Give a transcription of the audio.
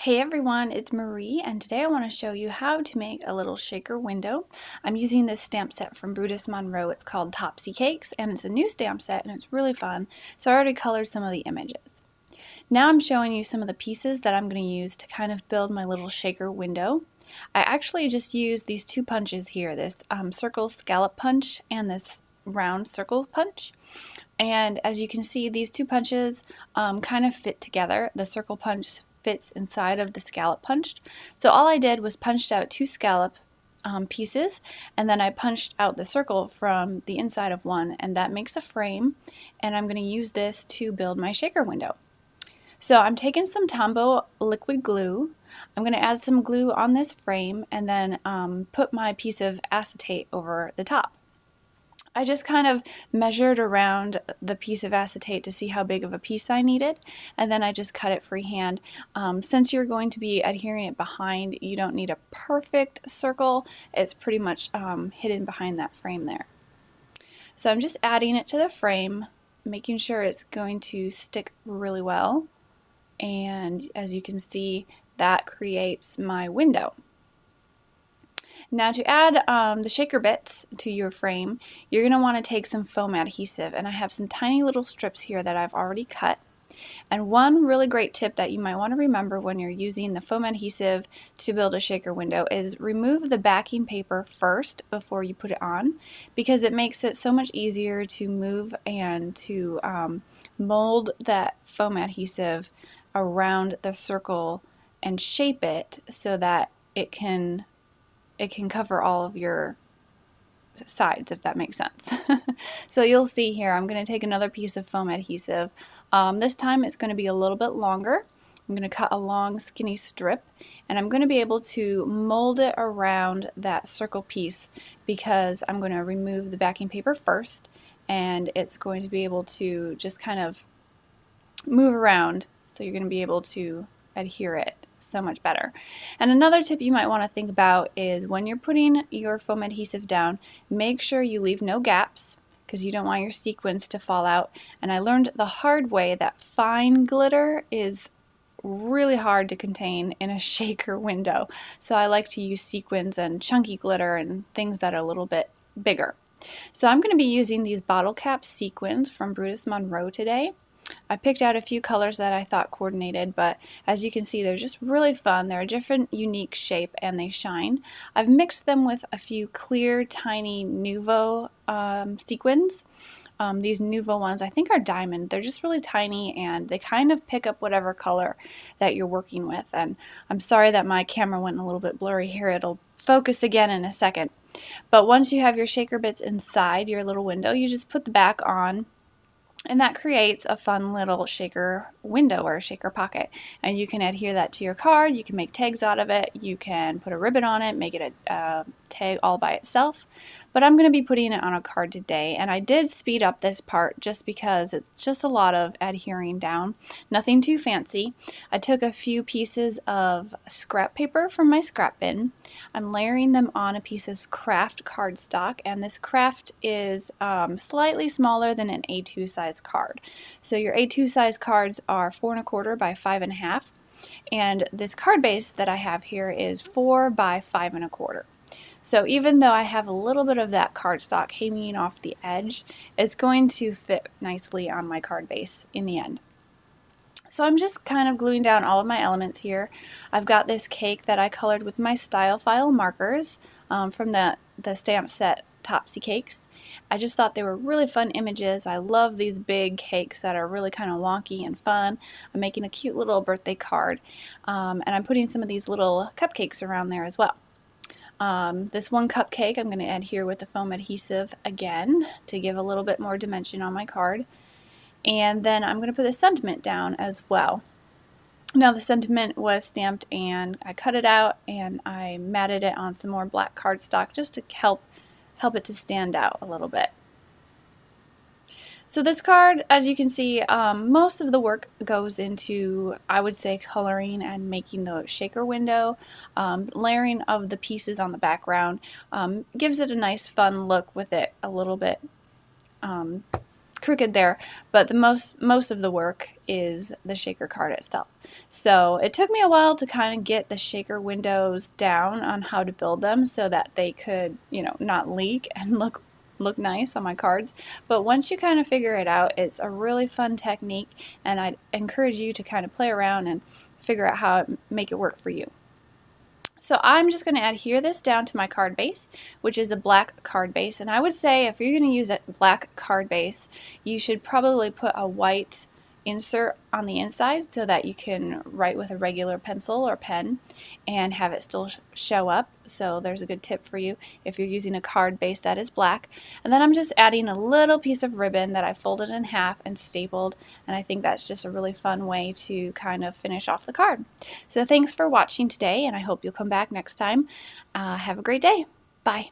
Hey everyone, it's Marie, and today I want to show you how to make a little shaker window. I'm using this stamp set from Brutus Monroe. It's called Topsy Cakes, and it's a new stamp set and it's really fun. So I already colored some of the images. Now I'm showing you some of the pieces that I'm going to use to kind of build my little shaker window. I actually just used these two punches here, this circle scallop punch and this round circle punch. And as you can see, these two punches kind of fit together. The circle punch fits inside of the scallop punch. So all I did was punched out two scallop pieces, and then I punched out the circle from the inside of one, and that makes a frame, and I'm going to use this to build my shaker window. So I'm taking some Tombow liquid glue. I'm going to add some glue on this frame and then put my piece of acetate over the top. I just kind of measured around the piece of acetate to see how big of a piece I needed, and then I just cut it freehand. Since you're going to be adhering it behind, you don't need a perfect circle. It's pretty much hidden behind that frame there. So I'm just adding it to the frame, making sure it's going to stick really well, and as you can see, that creates my window. Now to add the shaker bits to your frame, you're going to want to take some foam adhesive, and I have some tiny little strips here that I've already cut. And one really great tip that you might want to remember when you're using the foam adhesive to build a shaker window is remove the backing paper first before you put it on, because it makes it so much easier to move and to mold that foam adhesive around the circle and shape it so that it can cover all of your sides, if that makes sense. So you'll see here, I'm going to take another piece of foam adhesive. This time it's going to be a little bit longer. I'm going to cut a long skinny strip, and I'm going to be able to mold it around that circle piece because I'm going to remove the backing paper first, and it's going to be able to just kind of move around, so you're going to be able to adhere it so much better. And another tip you might want to think about is when you're putting your foam adhesive down, make sure you leave no gaps because you don't want your sequins to fall out. And I learned the hard way that fine glitter is really hard to contain in a shaker window. So I like to use sequins and chunky glitter and things that are a little bit bigger. So I'm going to be using these bottle cap sequins from Brutus Monroe today. I picked out a few colors that I thought coordinated, but as you can see, they're just really fun. They're a different, unique shape, and they shine. I've mixed them with a few clear, tiny Nouveau sequins. These Nouveau ones I think are diamond. They're just really tiny, and they kind of pick up whatever color that you're working with. And I'm sorry that my camera went a little bit blurry here. It'll focus again in a second. But once you have your shaker bits inside your little window, you just put the back on, and that creates a fun little shaker window or a shaker pocket. And you can adhere that to your card, you can make tags out of it, you can put a ribbon on it, make it a tag all by itself. But I'm going to be putting it on a card today, and I did speed up this part just because it's just a lot of adhering down. Nothing too fancy. I took a few pieces of scrap paper from my scrap bin. I'm layering them on a piece of craft cardstock, and this craft is slightly smaller than an A2 size card. So your A2 size cards are 4 1/4 by 5 1/2, and this card base that I have here is 4 by 5 1/4. So even though I have a little bit of that cardstock hanging off the edge, it's going to fit nicely on my card base in the end. So I'm just kind of gluing down all of my elements here. I've got this cake that I colored with my Style File markers from the stamp set Topsy Cakes. I just thought they were really fun images. I love these big cakes that are really kind of wonky and fun. I'm making a cute little birthday card, and I'm putting some of these little cupcakes around there as well. This one cupcake I'm going to adhere with the foam adhesive again to give a little bit more dimension on my card. And then I'm going to put the sentiment down as well. Now the sentiment was stamped, and I cut it out and I matted it on some more black cardstock just to help it to stand out a little bit. So this card, as you can see, most of the work goes into, I would say, coloring and making the shaker window. Layering of the pieces on the background gives it a nice fun look with it a little bit crooked there, but the most of the work is the shaker card itself. So it took me a while to kind of get the shaker windows down on how to build them so that they could, not leak and look nice on my cards. But once you kind of figure it out, it's a really fun technique, and I'd encourage you to kind of play around and figure out how to make it work for you. So I'm just going to adhere this down to my card base, which is a black card base. And I would say if you're going to use a black card base, you should probably put a white insert on the inside so that you can write with a regular pencil or pen and have it still show up. So there's a good tip for you if you're using a card base that is black. And then I'm just adding a little piece of ribbon that I folded in half and stapled, and I think that's just a really fun way to kind of finish off the card. So thanks for watching today, and I hope you'll come back next time. Have a great day. Bye.